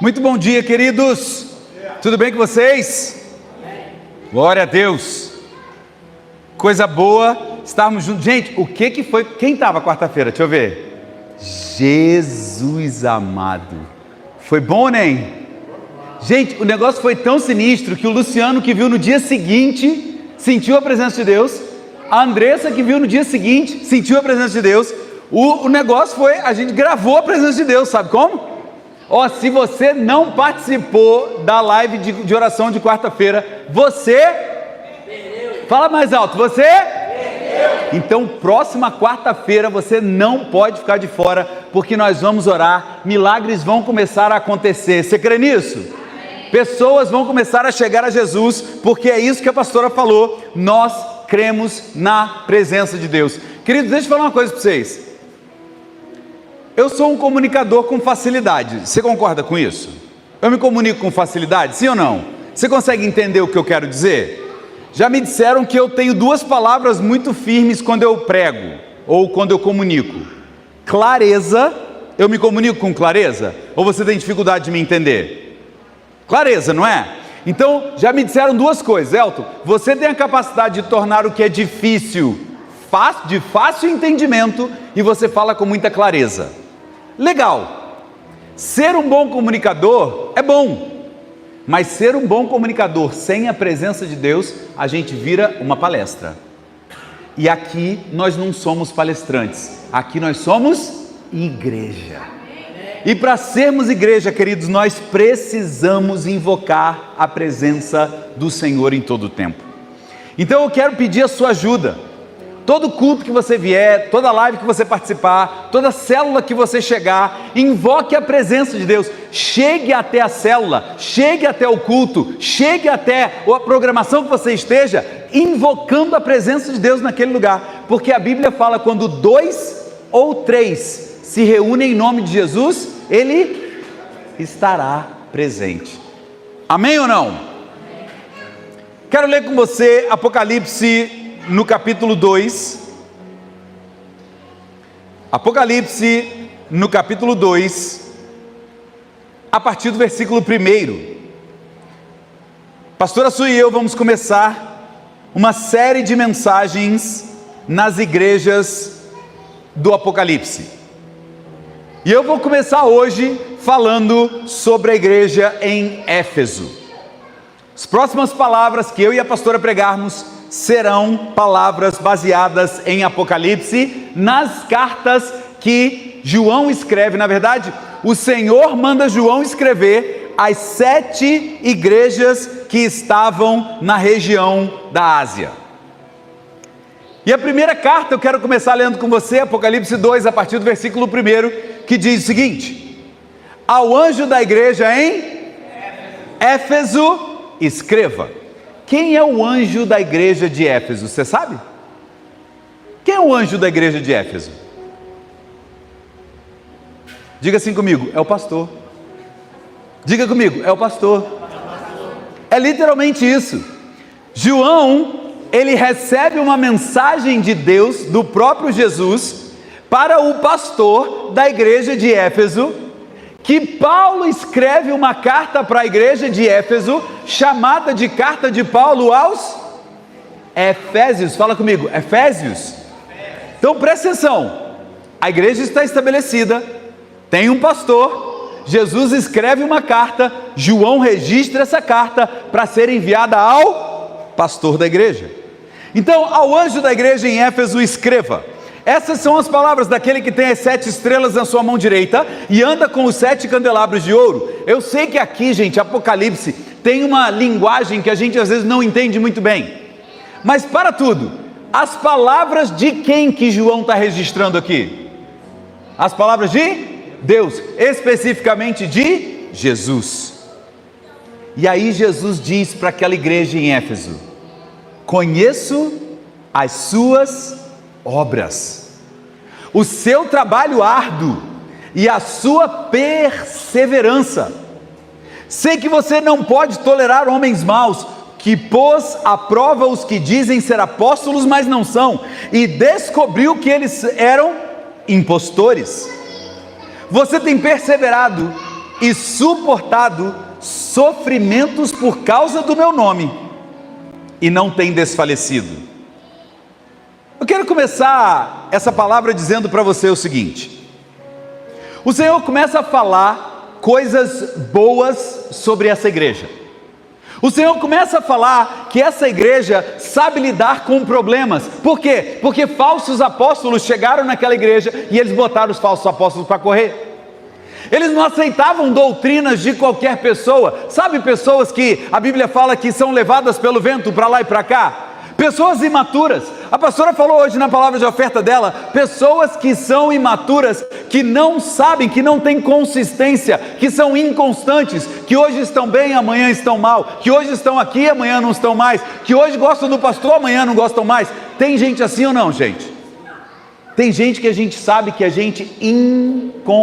Muito bom dia, queridos. Tudo bem com vocês? Glória a Deus. Coisa boa estarmos juntos. Gente, o que foi? Quem estava quarta-feira? Deixa eu ver. Jesus amado. Foi bom, né? Gente, o negócio foi tão sinistro que o Luciano, que viu no dia seguinte, sentiu a presença de Deus. A Andressa, que viu no dia seguinte, sentiu a presença de Deus. O negócio foi, a gente gravou a presença de Deus, sabe como? Se você não participou da live de oração de quarta-feira, você perdeu. Fala mais alto, você perdeu. Então, próxima quarta-feira você não pode ficar de fora, porque nós vamos orar, milagres vão começar a acontecer. Você crê nisso? Amém. Pessoas vão começar a chegar a Jesus, porque é isso que a pastora falou. Nós cremos na presença de Deus. Queridos, deixa eu falar uma coisa para vocês. Eu sou um comunicador com facilidade. Você concorda com isso? Eu me comunico com facilidade, sim ou não? Você consegue entender o que eu quero dizer? Já me disseram que eu tenho duas palavras muito firmes quando eu prego ou quando eu comunico. Clareza. Eu me comunico com clareza? Ou você tem dificuldade de me entender? Clareza, não é? Então, já me disseram duas coisas. Elton, você tem a capacidade de tornar o que é difícil de fácil entendimento e você fala com muita clareza. Legal. Ser um bom comunicador é bom, mas ser um bom comunicador sem a presença de Deus, a gente vira uma palestra. E aqui nós não somos palestrantes, aqui nós somos igreja. E para sermos igreja, queridos, nós precisamos invocar a presença do Senhor em todo o tempo. Então eu quero pedir a sua ajuda. Todo culto que você vier, toda live que você participar, toda célula que você chegar, invoque a presença de Deus. Chegue até a célula, chegue até o culto, chegue até a programação que você esteja, invocando a presença de Deus naquele lugar. Porque a Bíblia fala, quando 2 ou 3 se reúnem em nome de Jesus, Ele estará presente. Amém ou não? Quero ler com você Apocalipse no capítulo 2, Apocalipse no capítulo 2, a partir do versículo 1. Pastora Su e eu vamos começar uma série de mensagens nas igrejas do Apocalipse. E eu vou começar hoje falando sobre a igreja em Éfeso. As próximas palavras que eu e a pastora pregarmos serão palavras baseadas em Apocalipse, nas cartas que João escreve. Na verdade, o Senhor manda João escrever às 7 igrejas que estavam na região da Ásia. E a primeira carta eu quero começar lendo com você, Apocalipse 2, a partir do versículo 1, que diz o seguinte: ao anjo da igreja em Éfeso, escreva. Quem é o anjo da igreja de Éfeso? Você sabe? Quem é o anjo da igreja de Éfeso? Diga assim comigo: é o pastor. Diga comigo: é o pastor. É literalmente isso. João, ele recebe uma mensagem de Deus, do próprio Jesus, para o pastor da igreja de Éfeso, que Paulo escreve uma carta para a igreja de Éfeso, chamada de carta de Paulo aos Efésios. Fala comigo, Efésios. Então presta atenção, a igreja está estabelecida, tem um pastor, Jesus escreve uma carta, João registra essa carta para ser enviada ao pastor da igreja. Então, ao anjo da igreja em Éfeso, escreva. Essas são as palavras daquele que tem as 7 estrelas na sua mão direita e anda com os 7 candelabros de ouro. Eu sei que aqui, gente, Apocalipse tem uma linguagem que a gente às vezes não entende muito bem. Mas para tudo, as palavras de quem que João está registrando aqui? As palavras de Deus, especificamente de Jesus. E aí Jesus diz para aquela igreja em Éfeso: conheço as suas obras, o seu trabalho árduo e a sua perseverança. Sei que você não pode tolerar homens maus, que pôs à prova os que dizem ser apóstolos, mas não são, e descobriu que eles eram impostores. Você tem perseverado e suportado sofrimentos por causa do meu nome, e não tem desfalecido. Eu quero começar essa palavra dizendo para você o seguinte: o Senhor começa a falar coisas boas sobre essa igreja. O Senhor começa a falar que essa igreja sabe lidar com problemas. Por quê? Porque falsos apóstolos chegaram naquela igreja e eles botaram os falsos apóstolos para correr. Eles não aceitavam doutrinas de qualquer pessoa. Sabe, pessoas que a Bíblia fala que são levadas pelo vento para lá e para cá? Pessoas imaturas. A pastora falou hoje na palavra de oferta dela, pessoas que são imaturas, que não sabem, que não têm consistência, que são inconstantes, que hoje estão bem, amanhã estão mal, que hoje estão aqui, amanhã não estão mais, que hoje gostam do pastor, amanhã não gostam mais. Tem gente assim ou não, gente? Tem gente que a gente sabe que é gente inconstante.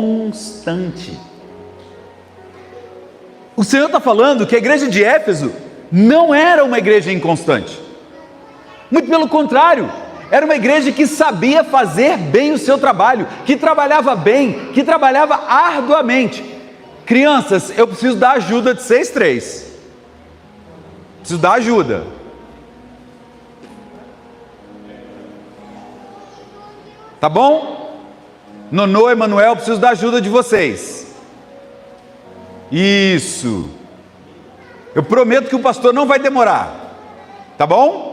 O Senhor está falando que a igreja de Éfeso não era uma igreja inconstante. Muito pelo contrário, era uma igreja que sabia fazer bem o seu trabalho, que trabalhava bem, que trabalhava arduamente. Crianças, eu preciso da ajuda de vocês três. Preciso da ajuda. Tá bom? Nonô, Emanuel, preciso da ajuda de vocês. Isso. Eu prometo que o pastor não vai demorar. Tá bom?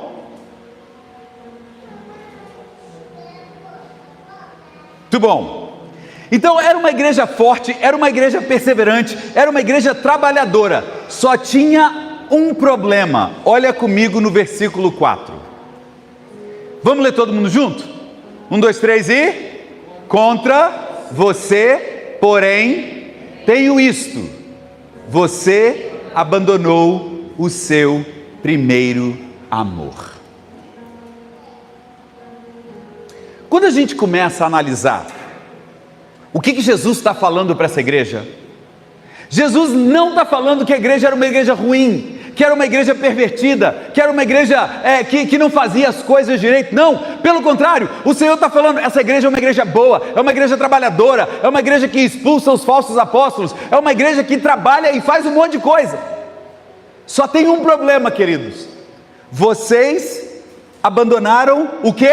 Muito bom. Então era uma igreja forte, era uma igreja perseverante, era uma igreja trabalhadora. Só tinha um problema. Olha comigo no versículo 4. Vamos ler todo mundo junto? 1, 2, 3 e... Contra você, porém, tenho isto: você abandonou o seu primeiro amor. Quando a gente começa a analisar o que Jesus está falando para essa igreja, Jesus não está falando que a igreja era uma igreja ruim, que era uma igreja pervertida, que era uma igreja que não fazia as coisas direito. Não, pelo contrário, o Senhor está falando, essa igreja é uma igreja boa, é uma igreja trabalhadora, é uma igreja que expulsa os falsos apóstolos, é uma igreja que trabalha e faz um monte de coisa. Só tem um problema, queridos: vocês abandonaram o quê?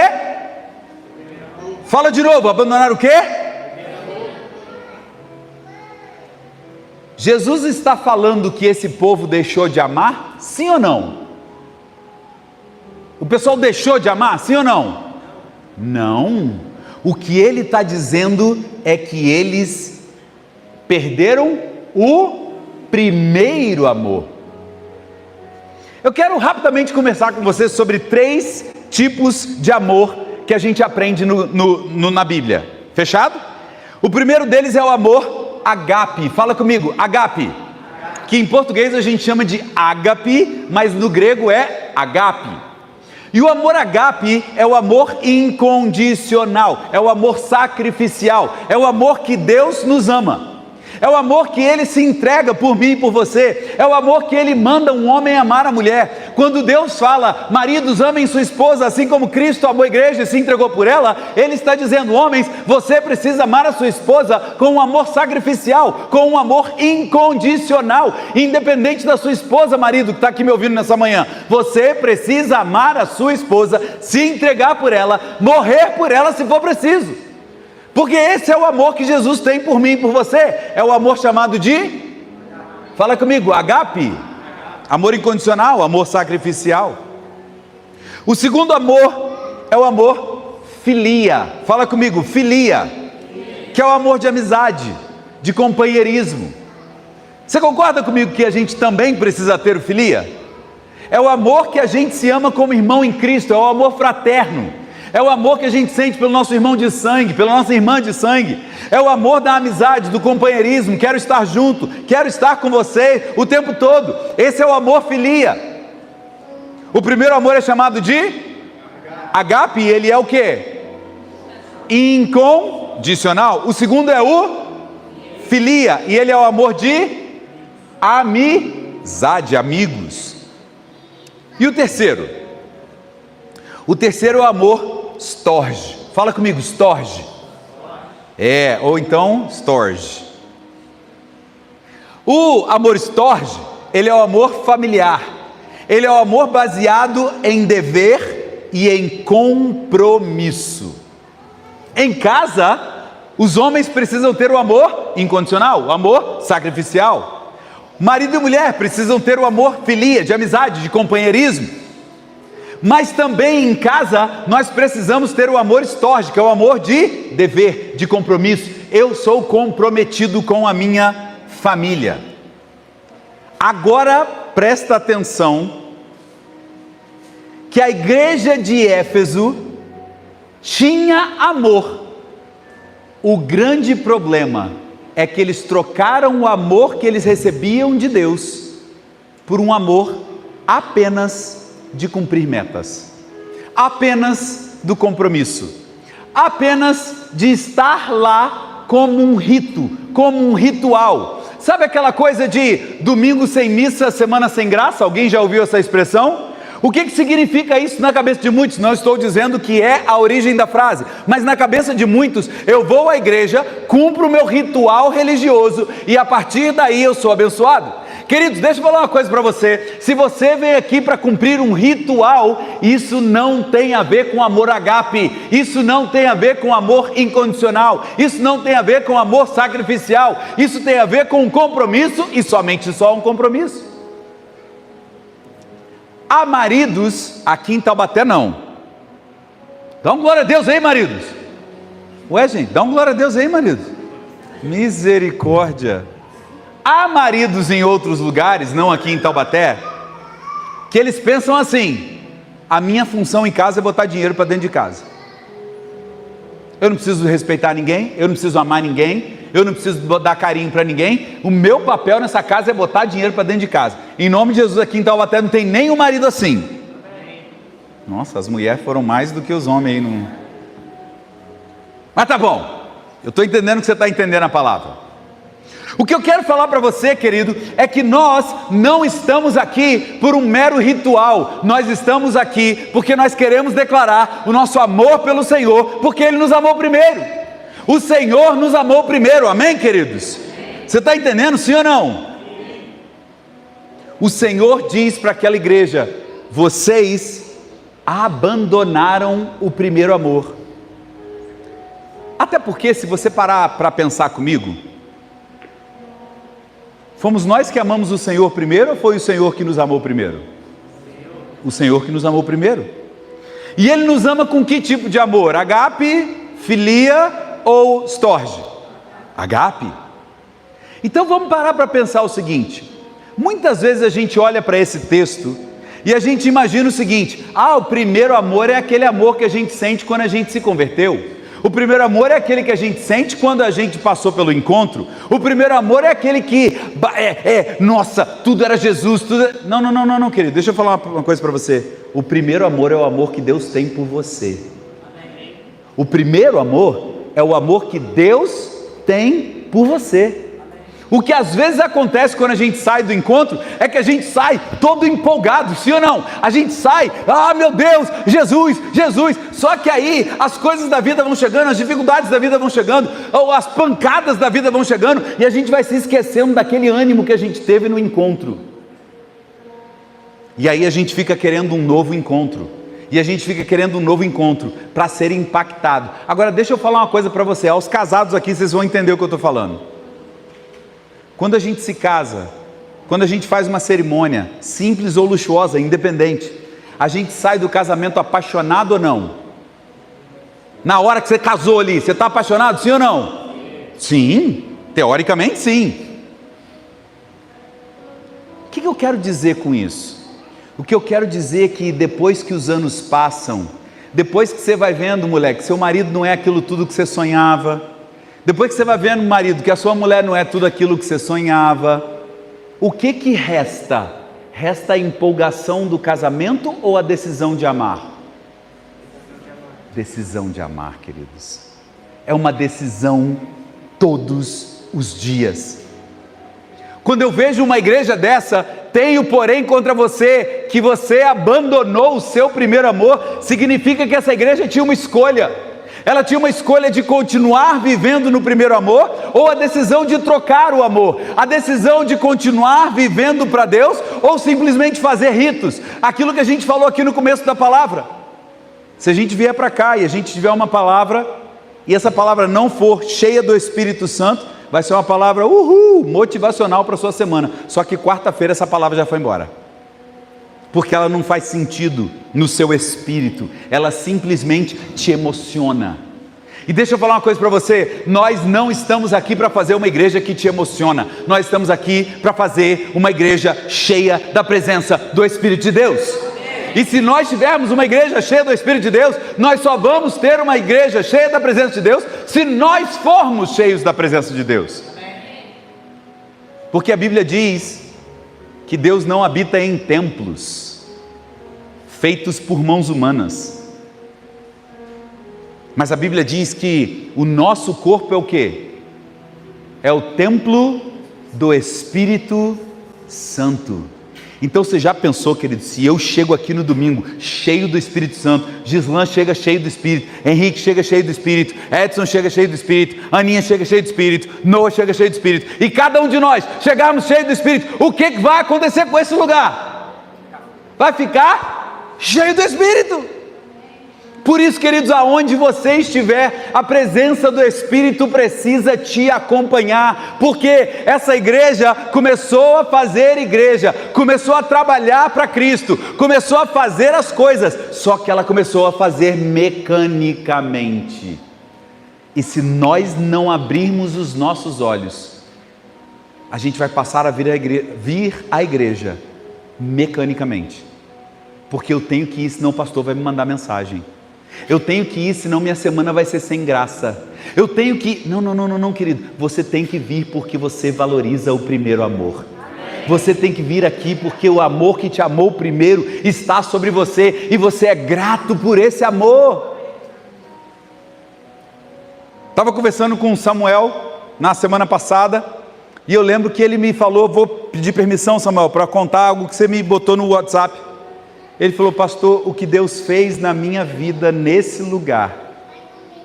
Fala de novo, abandonaram o quê? Jesus está falando que esse povo deixou de amar? Sim ou não? O pessoal deixou de amar? Sim ou não? Não. O que ele está dizendo é que eles perderam o primeiro amor. Eu quero rapidamente conversar com vocês sobre 3 tipos de amor que a gente aprende na Bíblia. Fechado? O primeiro deles é o amor agape. Fala comigo, agape. Que em português a gente chama de ágape, mas no grego é agape. E o amor agape é o amor incondicional, é o amor sacrificial, é o amor que Deus nos ama. É o amor que Ele se entrega por mim e por você. É o amor que Ele manda um homem amar a mulher. Quando Deus fala, maridos, amem sua esposa assim como Cristo amou a igreja e se entregou por ela, Ele está dizendo, homens, você precisa amar a sua esposa com um amor sacrificial, com um amor incondicional, independente da sua esposa, marido, que está aqui me ouvindo nessa manhã. Você precisa amar a sua esposa, se entregar por ela, morrer por ela se for preciso. Porque esse é o amor que Jesus tem por mim e por você. É o amor chamado de... Fala comigo, agape. Amor incondicional, amor sacrificial. O segundo amor é o amor filia. Fala comigo, filia. Que é o amor de amizade, de companheirismo. Você concorda comigo que a gente também precisa ter o filia? É o amor que a gente se ama como irmão em Cristo, é o amor fraterno. É o amor que a gente sente pelo nosso irmão de sangue, pela nossa irmã de sangue. É o amor da amizade, do companheirismo. Quero estar junto, quero estar com você o tempo todo. Esse é o amor filia. O primeiro amor é chamado de agape, e ele é o quê? Incondicional. O segundo é o filia, e ele é o amor de amizade, amigos. E o terceiro? O terceiro é o amor storge. Fala comigo, storge. Ou então storge. O amor storge, ele é o amor familiar, ele é o amor baseado em dever e em compromisso. Em casa, os homens precisam ter o amor incondicional, o amor sacrificial. Marido e mulher precisam ter o amor filia, de amizade, de companheirismo. Mas também em casa, nós precisamos ter o amor storge, que é o amor de dever, de compromisso. Eu sou comprometido com a minha família. Agora, presta atenção, que a igreja de Éfeso tinha amor. O grande problema é que eles trocaram o amor que eles recebiam de Deus por um amor apenas de cumprir metas, apenas do compromisso, apenas de estar lá como um rito, como um ritual. Sabe aquela coisa de domingo sem missa, semana sem graça? Alguém já ouviu essa expressão? O que significa isso na cabeça de muitos? Não estou dizendo que é a origem da frase, mas na cabeça de muitos, eu vou à igreja, cumpro o meu ritual religioso e a partir daí eu sou abençoado. Queridos, deixa eu falar uma coisa para você. Se você vem aqui para cumprir um ritual, isso não tem a ver com amor agape, isso não tem a ver com amor incondicional, isso não tem a ver com amor sacrificial, isso tem a ver com um compromisso e somente só um compromisso. Há maridos, aqui em Taubaté não. Dá um glória a Deus aí, maridos. Ué, gente, dá um glória a Deus aí, maridos. Misericórdia. Há maridos em outros lugares, não aqui em Taubaté, que eles pensam assim: a minha função em casa é botar dinheiro para dentro de casa. Eu não preciso respeitar ninguém, eu não preciso amar ninguém, eu não preciso dar carinho para ninguém. O meu papel nessa casa é botar dinheiro para dentro de casa. Em nome de Jesus, aqui em Taubaté não tem nenhum marido assim. Nossa, as mulheres foram mais do que os homens aí. Não... Mas tá bom, eu estou entendendo que você está entendendo a palavra. O que eu quero falar para você, querido, é que nós não estamos aqui por um mero ritual. Nós estamos aqui porque nós queremos declarar o nosso amor pelo Senhor, porque Ele nos amou primeiro. O Senhor nos amou primeiro, amém, queridos? Você está entendendo, sim ou não? O Senhor diz para aquela igreja: vocês abandonaram o primeiro amor. Até porque, se você parar para pensar comigo, fomos nós que amamos o Senhor primeiro ou foi o Senhor que nos amou primeiro? O Senhor que nos amou primeiro. E Ele nos ama com que tipo de amor? Agape, filia ou storge? Agape. Então vamos parar para pensar o seguinte: muitas vezes a gente olha para esse texto e a gente imagina o seguinte: o primeiro amor é aquele amor que a gente sente quando a gente se converteu. O primeiro amor é aquele que a gente sente quando a gente passou pelo encontro. O primeiro amor é aquele que, nossa, tudo era Jesus, tudo... Não, querido, deixa eu falar uma coisa para você. O primeiro amor é o amor que Deus tem por você. O primeiro amor é o amor que Deus tem por você. O que às vezes acontece quando a gente sai do encontro é que a gente sai todo empolgado, sim ou não? A gente sai, meu Deus, Jesus, Jesus. Só que aí as coisas da vida vão chegando, as dificuldades da vida vão chegando, ou as pancadas da vida vão chegando, e a gente vai se esquecendo daquele ânimo que a gente teve no encontro. E aí a gente fica querendo um novo encontro. E a gente fica querendo um novo encontro para ser impactado. Agora deixa eu falar uma coisa para você. Aos casados aqui vocês vão entender o que eu estou falando. Quando a gente se casa, quando a gente faz uma cerimônia simples ou luxuosa, independente, a gente sai do casamento apaixonado ou não? Na hora que você casou ali, você está apaixonado, sim ou não? Sim, teoricamente sim. O que eu quero dizer com isso? O que eu quero dizer é que depois que os anos passam, depois que você vai vendo, moleque, seu marido não é aquilo tudo que você sonhava, depois que você vai vendo, marido, que a sua mulher não é tudo aquilo que você sonhava, o que resta? Resta a empolgação do casamento ou a decisão de amar? Decisão de amar, queridos. É uma decisão todos os dias. Quando eu vejo uma igreja dessa, tenho porém contra você, que você abandonou o seu primeiro amor, significa que essa igreja tinha uma escolha. Ela tinha uma escolha de continuar vivendo no primeiro amor ou a decisão de trocar o amor, a decisão de continuar vivendo para Deus, ou simplesmente fazer ritos, aquilo que a gente falou aqui no começo da palavra. Se a gente vier para cá e a gente tiver uma palavra, e essa palavra não for cheia do Espírito Santo, vai ser uma palavra motivacional para a sua semana, só que quarta-feira essa palavra já foi embora, porque ela não faz sentido no seu espírito, ela simplesmente te emociona. E deixa eu falar uma coisa para você, nós não estamos aqui para fazer uma igreja que te emociona, nós estamos aqui para fazer uma igreja cheia da presença do Espírito de Deus. E se nós tivermos uma igreja cheia do Espírito de Deus, nós só vamos ter uma igreja cheia da presença de Deus, se nós formos cheios da presença de Deus. Porque a Bíblia diz que Deus não habita em templos feitos por mãos humanas, mas a Bíblia diz que o nosso corpo é o quê? É o templo do Espírito Santo. Então você já pensou, querido, se eu chego aqui no domingo cheio do Espírito Santo, Gislan chega cheio do Espírito, Henrique chega cheio do Espírito, Edson chega cheio do Espírito, Aninha chega cheio do Espírito, Noah chega cheio do Espírito, e cada um de nós chegarmos cheio do Espírito, o que vai acontecer com esse lugar? Vai ficar cheio do Espírito. Por isso, queridos, aonde você estiver, a presença do Espírito precisa te acompanhar, porque essa igreja começou a fazer igreja, começou a trabalhar para Cristo, começou a fazer as coisas, só que ela começou a fazer mecanicamente. E se nós não abrirmos os nossos olhos, a gente vai passar a vir à igreja mecanicamente, porque eu tenho que ir, senão o pastor vai me mandar mensagem. Eu tenho que ir, senão minha semana vai ser sem graça. Eu tenho que... Não, querido. Você tem que vir porque você valoriza o primeiro amor. Você tem que vir aqui porque o amor que te amou primeiro está sobre você e você é grato por esse amor. Estava conversando com o Samuel na semana passada e eu lembro que ele me falou, vou pedir permissão, Samuel, para contar algo que você me botou no WhatsApp. Ele falou: pastor, o que Deus fez na minha vida nesse lugar,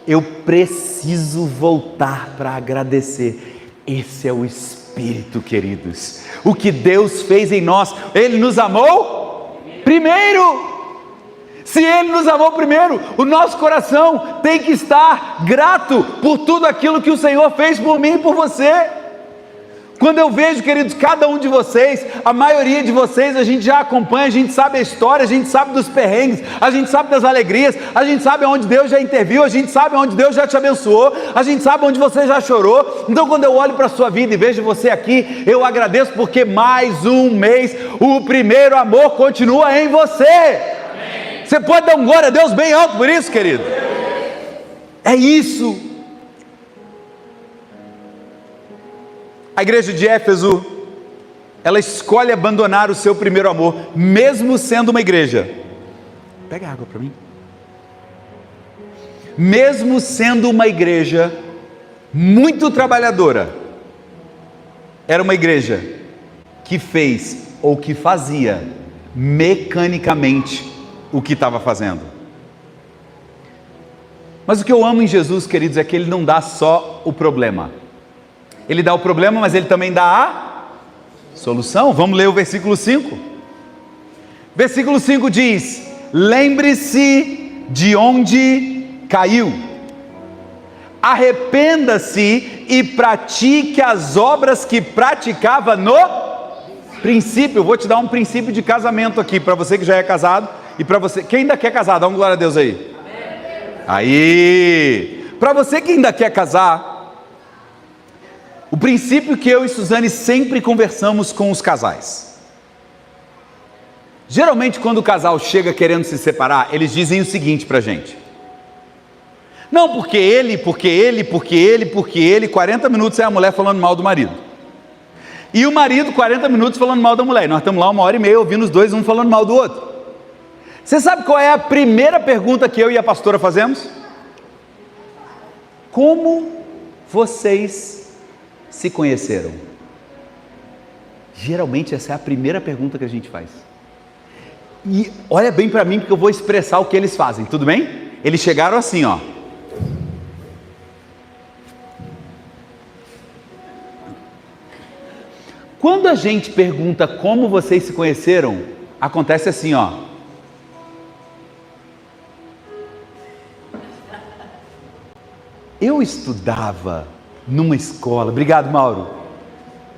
eu preciso voltar para agradecer. Esse é o Espírito, queridos. O que Deus fez em nós, Ele nos amou primeiro. Se Ele nos amou primeiro, o nosso coração tem que estar grato por tudo aquilo que o Senhor fez por mim e por você. Quando eu vejo, queridos, cada um de vocês, a maioria de vocês, a gente já acompanha, a gente sabe a história, a gente sabe dos perrengues, a gente sabe das alegrias, a gente sabe onde Deus já interviu, a gente sabe onde Deus já te abençoou, a gente sabe onde você já chorou. Então quando eu olho para a sua vida e vejo você aqui, eu agradeço porque mais um mês, o primeiro amor continua em você. Amém. Você pode dar um glória a Deus bem alto por isso, querido? É isso. A igreja de Éfeso, ela escolhe abandonar o seu primeiro amor, mesmo sendo uma igreja. Pega água para mim. Mesmo sendo uma igreja muito trabalhadora, era uma igreja que fez ou que fazia mecanicamente o que estava fazendo. Mas o que eu amo em Jesus, queridos, é que Ele não dá só o problema. Ele dá o problema, mas Ele também dá a solução. Vamos ler o versículo 5. Versículo 5 diz: lembre-se de onde caiu, arrependa-se e pratique as obras que praticava no princípio. Eu vou te dar um princípio de casamento aqui, para você que já é casado, e para você, quem ainda quer casar, dá um glória a Deus aí. Aí, para você que ainda quer casar, o princípio que eu e Suzane sempre conversamos com os casais. Geralmente quando o casal chega querendo se separar, eles dizem o seguinte pra gente: não, porque ele, 40 minutos é a mulher falando mal do marido. E o marido 40 minutos falando mal da mulher. E nós estamos lá 1h30 ouvindo os dois, um falando mal do outro. Você sabe qual é a primeira pergunta que eu e a pastora fazemos? Como vocês se conheceram? Geralmente essa é a primeira pergunta que a gente faz. E olha bem para mim, porque eu vou expressar o que eles fazem, tudo bem? Eles chegaram assim, ó. Quando a gente pergunta como vocês se conheceram, acontece assim, ó. Eu estudava numa escola, obrigado, Mauro,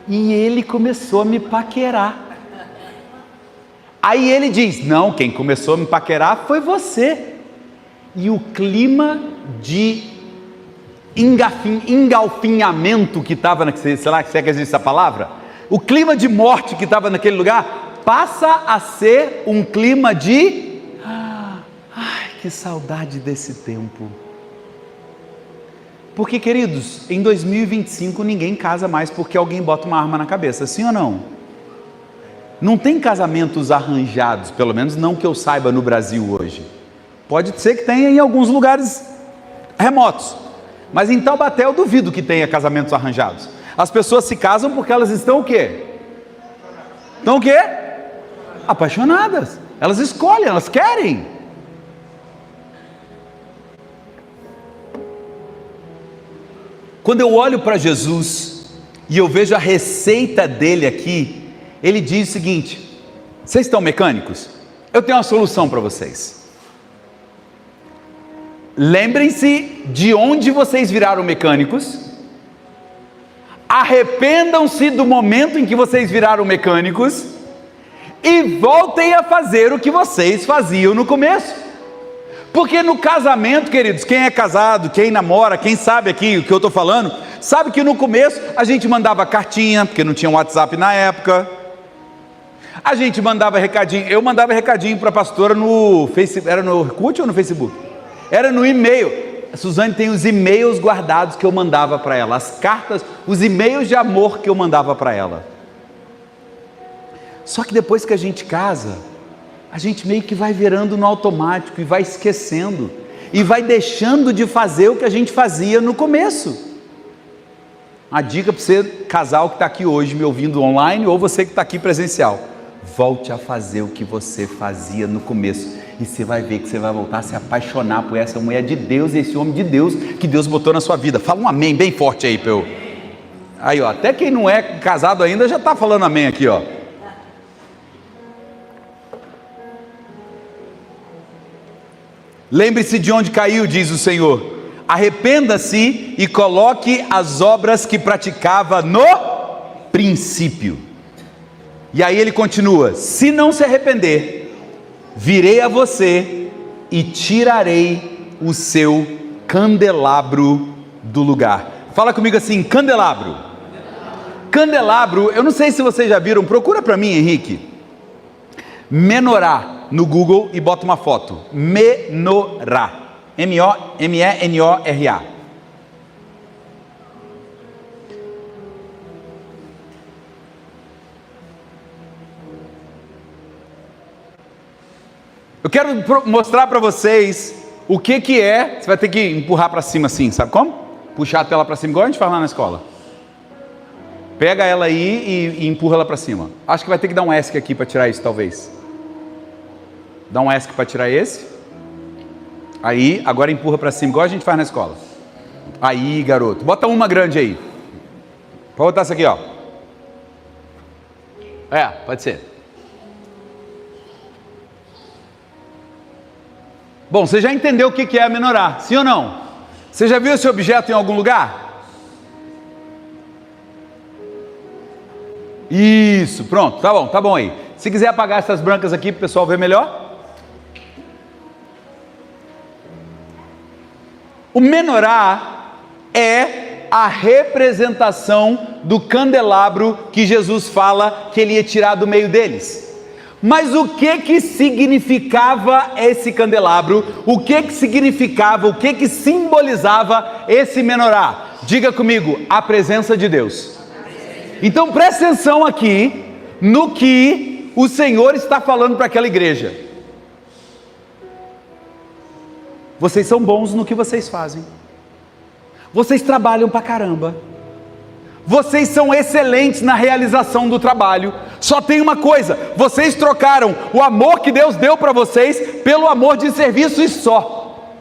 e ele começou a me paquerar. Aí ele diz, não, quem começou a me paquerar foi você. E o clima de engalfinhamento que estava, sei lá, se é que existe essa palavra, o clima de morte que estava naquele lugar, passa a ser um clima de, ai, que saudade desse tempo. Porque, queridos, em 2025 ninguém casa mais porque alguém bota uma arma na cabeça, sim ou não? Não tem casamentos arranjados, pelo menos não que eu saiba no Brasil hoje. Pode ser que tenha em alguns lugares remotos, mas em Taubaté eu duvido que tenha casamentos arranjados. As pessoas se casam porque elas estão o quê? Estão o quê? Apaixonadas. Elas escolhem, elas querem. Quando eu olho para Jesus e eu vejo a receita dele aqui, ele diz o seguinte: vocês estão mecânicos? Eu tenho uma solução para vocês. Lembrem-se de onde vocês viraram mecânicos, arrependam-se do momento em que vocês viraram mecânicos e voltem a fazer o que vocês faziam no começo. Porque no casamento, queridos, quem é casado, quem namora, quem sabe aqui o que eu estou falando, sabe que no começo a gente mandava cartinha, porque não tinha WhatsApp na época. A gente mandava recadinho, eu mandava recadinho para a pastora no Facebook, era no Orkut ou no Facebook? Era no e-mail. A Suzane tem os e-mails guardados que eu mandava para ela, as cartas, os e-mails de amor que eu mandava para ela. Só que depois que a gente casa, a gente meio que vai virando no automático e vai esquecendo, e vai deixando de fazer o que a gente fazia no começo. A dica para você, casal que está aqui hoje me ouvindo online, ou você que está aqui presencial: volte a fazer o que você fazia no começo, e você vai ver que você vai voltar a se apaixonar por essa mulher de Deus, esse homem de Deus que Deus botou na sua vida. Fala um amém bem forte aí, meu. Aí, ó, até quem não é casado ainda já está falando amém aqui, ó. Lembre-se de onde caiu, diz o Senhor. Arrependa-se e coloque as obras que praticava no princípio. E aí ele continua: se não se arrepender, virei a você e tirarei o seu candelabro do lugar. Fala comigo assim: candelabro. Candelabro, eu não sei se vocês já viram, procura para mim, Henrique, menorá no Google e bota uma foto. Menorá, M-E-N-O-R-A. Eu quero mostrar para vocês o que é. Você vai ter que empurrar para cima assim, sabe como? Puxar a tela para cima, igual a gente faz lá na escola. Pega ela aí e empurra ela para cima. Acho que vai ter que dar um ESC aqui para tirar isso, talvez. Dá um ESC para tirar esse. Aí, agora empurra para cima, igual a gente faz na escola. Aí, garoto. Bota uma grande aí. Pode botar essa aqui, ó. É, pode ser. Bom, você já entendeu o que é a menorá, sim ou não? Você já viu esse objeto em algum lugar? Isso, pronto, tá bom aí. Se quiser apagar essas brancas aqui para o pessoal ver melhor. O menorá é a representação do candelabro que Jesus fala que ele ia tirar do meio deles. Mas o que significava esse candelabro? O que significava, o que simbolizava esse menorá? Diga comigo: a presença de Deus. Então preste atenção aqui no que o Senhor está falando para aquela igreja. Vocês são bons no que vocês fazem. Vocês trabalham pra caramba. Vocês são excelentes na realização do trabalho. Só tem uma coisa: vocês trocaram o amor que Deus deu para vocês pelo amor de serviço e só.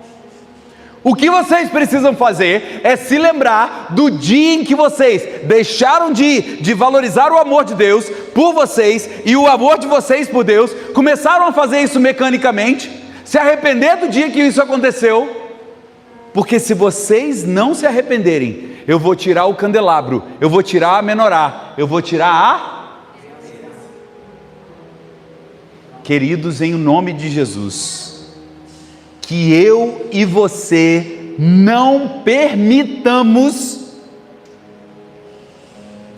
O que vocês precisam fazer é se lembrar do dia em que vocês deixaram de valorizar o amor de Deus por vocês e o amor de vocês por Deus, começaram a fazer isso mecanicamente, se arrepender do dia que isso aconteceu, porque se vocês não se arrependerem, eu vou tirar o candelabro, eu vou tirar a menorá, eu vou tirar a... Queridos, em nome de Jesus, que eu e você não permitamos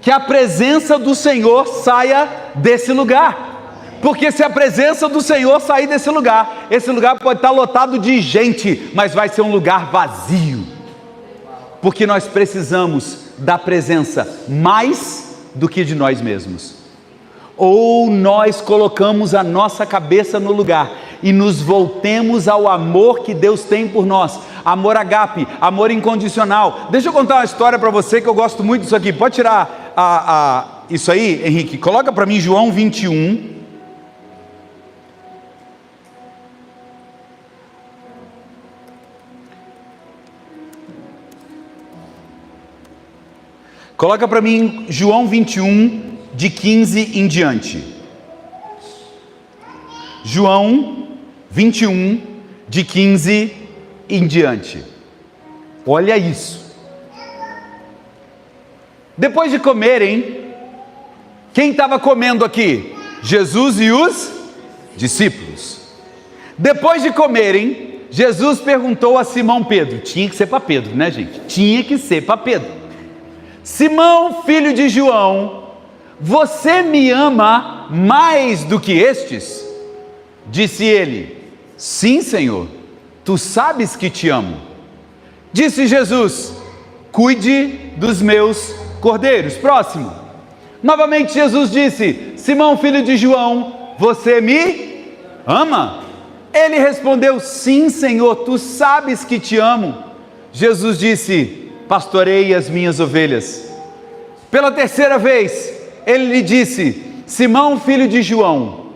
que a presença do Senhor saia desse lugar. Porque se a presença do Senhor sair desse lugar, esse lugar pode estar lotado de gente, mas vai ser um lugar vazio. Porque nós precisamos da presença mais do que de nós mesmos. Ou nós colocamos a nossa cabeça no lugar e nos voltemos ao amor que Deus tem por nós, amor agape, amor incondicional. Deixa eu contar uma história para você que eu gosto muito disso aqui. Pode tirar isso aí, Henrique? Coloca para mim João 21. Coloca para mim João 21, de 15 em diante. João 21, de 15 em diante. Olha isso. Depois de comerem, quem estava comendo aqui? Jesus e os discípulos. Depois de comerem, Jesus perguntou a Simão Pedro. Tinha que ser para Pedro, né, gente? Tinha que ser para Pedro. Simão, filho de João, você me ama mais do que estes? Disse ele: sim, Senhor, tu sabes que te amo. Disse Jesus: cuide dos meus cordeiros. Próximo. Novamente Jesus disse: Simão, filho de João, você me ama? Ele respondeu: sim, Senhor, tu sabes que te amo. Jesus disse: pastorei as minhas ovelhas. Pela terceira vez, ele lhe disse: Simão, filho de João,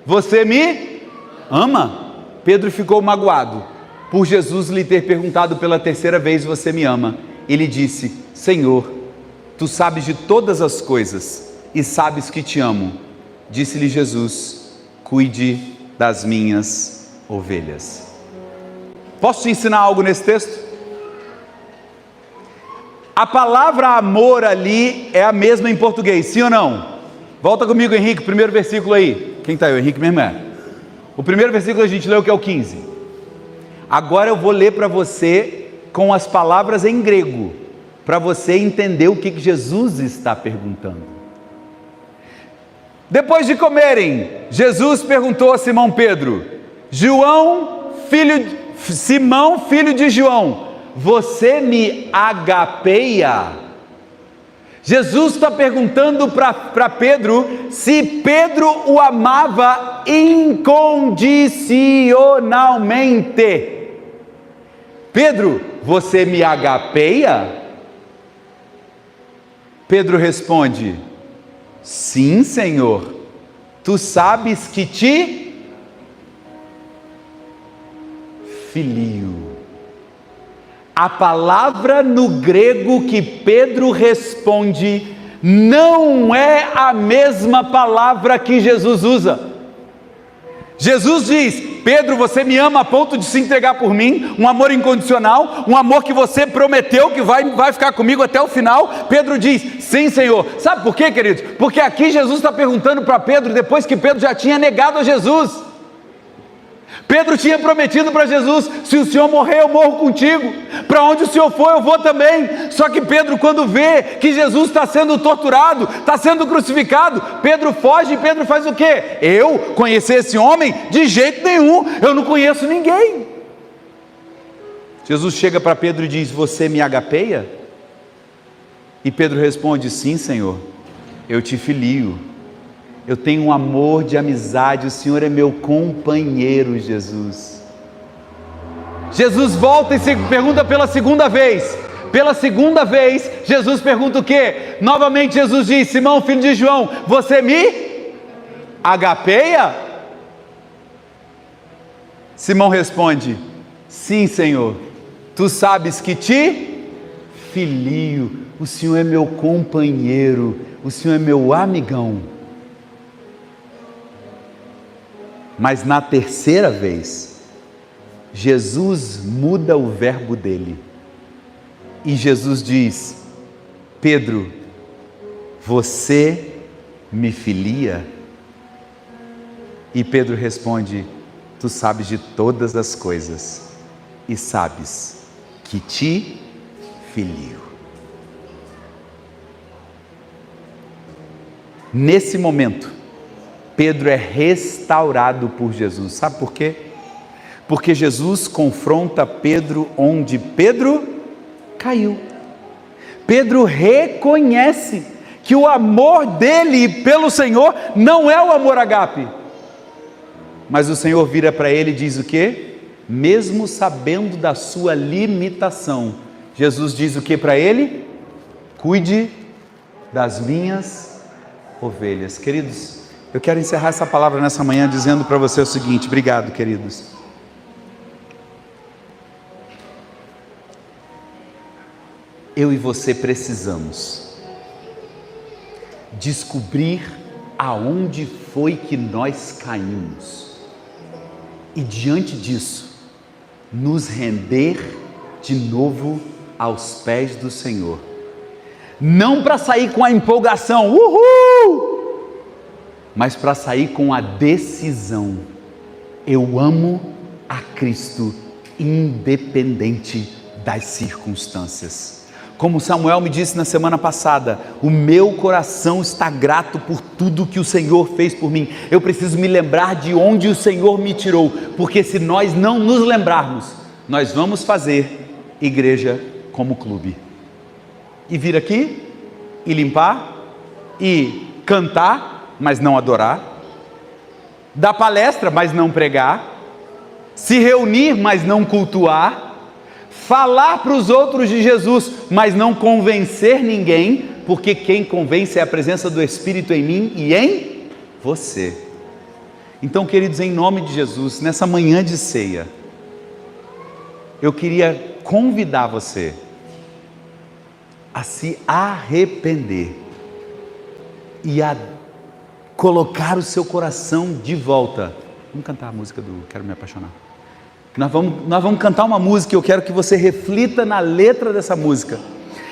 você me ama? Pedro ficou magoado por Jesus lhe ter perguntado pela terceira vez: você me ama? Ele disse: Senhor, tu sabes de todas as coisas e sabes que te amo. Disse-lhe Jesus: cuide das minhas ovelhas. Posso te ensinar algo nesse texto? A palavra amor ali é a mesma em português, sim ou não? Volta comigo, Henrique, primeiro versículo aí. Quem está aí? O Henrique mesmo é. O primeiro versículo a gente leu, que é o 15. Agora eu vou ler para você com as palavras em grego, para você entender o que Jesus está perguntando. Depois de comerem, Jesus perguntou a Simão Pedro: Simão, filho de João, você me agapeia? Jesus está perguntando para Pedro se Pedro o amava incondicionalmente. Pedro, você me agapeia? Pedro responde: sim, Senhor, tu sabes que te filio. A palavra no grego que Pedro responde não é a mesma palavra que Jesus usa. Jesus diz: Pedro, você me ama a ponto de se entregar por mim, um amor incondicional, um amor que você prometeu que vai ficar comigo até o final. Pedro diz: sim, Senhor. Sabe por quê, queridos? Porque aqui Jesus está perguntando para Pedro, depois que Pedro já tinha negado a Jesus. Pedro tinha prometido para Jesus: se o Senhor morrer, eu morro contigo, para onde o Senhor for, eu vou também. Só que Pedro, quando vê que Jesus está sendo torturado, está sendo crucificado, Pedro foge. E Pedro faz o quê? Eu conhecer esse homem? De jeito nenhum, eu não conheço ninguém. Jesus chega para Pedro e diz: você me agapeia? E Pedro responde: sim, Senhor, eu te filio. Eu tenho um amor de amizade, o Senhor é meu companheiro, Jesus. Jesus volta e se pergunta pela segunda vez. Pela segunda vez, Jesus pergunta o quê? Novamente Jesus diz: Simão, filho de João, você me agapeia? Simão responde: sim, Senhor, Tu sabes que te filio, o Senhor é meu companheiro, o Senhor é meu amigão. Mas na terceira vez, Jesus muda o verbo dele. E Jesus diz: Pedro, você me filia? E Pedro responde: tu sabes de todas as coisas e sabes que te filio. Nesse momento, Pedro é restaurado por Jesus. Sabe por quê? Porque Jesus confronta Pedro onde Pedro caiu. Pedro reconhece que o amor dele pelo Senhor não é o amor ágape. Mas o Senhor vira para ele e diz o quê? Mesmo sabendo da sua limitação, Jesus diz o que para ele? Cuide das minhas ovelhas. Queridos, eu quero encerrar essa palavra nessa manhã dizendo para você o seguinte. Obrigado, queridos. Eu e você precisamos descobrir aonde foi que nós caímos e, diante disso, nos render de novo aos pés do Senhor. Não para sair com a empolgação, uhul! Mas para sair com a decisão: eu amo a Cristo independente das circunstâncias. Como Samuel me disse na semana passada, o meu coração está grato por tudo que o Senhor fez por mim. Eu preciso me lembrar de onde o Senhor me tirou, porque se nós não nos lembrarmos, nós vamos fazer igreja como clube. E vir aqui, e limpar, e cantar, mas não adorar, dar palestra, mas não pregar, se reunir, mas não cultuar, falar para os outros de Jesus, mas não convencer ninguém, porque quem convence é a presença do Espírito em mim e em você. Então, queridos, em nome de Jesus, nessa manhã de ceia, eu queria convidar você a se arrepender e a colocar o seu coração de volta. Vamos cantar a música do Quero Me Apaixonar. Nós vamos cantar uma música e eu quero que você reflita na letra dessa música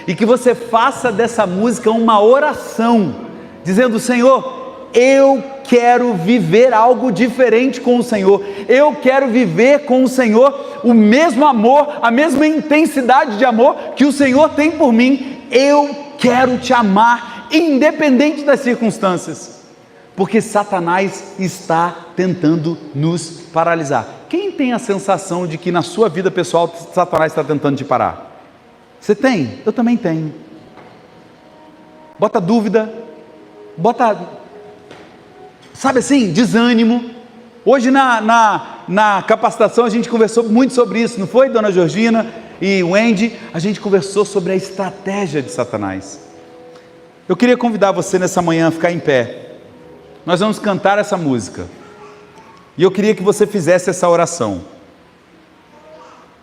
e que você faça dessa música uma oração, dizendo: Senhor, eu quero viver algo diferente com o Senhor, eu quero viver com o Senhor o mesmo amor, a mesma intensidade de amor que o Senhor tem por mim. Eu quero te amar independente das circunstâncias, porque Satanás está tentando nos paralisar. Quem tem a sensação de que na sua vida pessoal Satanás está tentando te parar? Você tem? Eu também tenho. Bota dúvida, bota, sabe assim, desânimo. Hoje na capacitação a gente conversou muito sobre isso, não foi, dona Georgina e Wendy? A gente conversou sobre a estratégia de Satanás. Eu queria convidar você nessa manhã a ficar em pé. Nós vamos cantar essa música. E eu queria que você fizesse essa oração.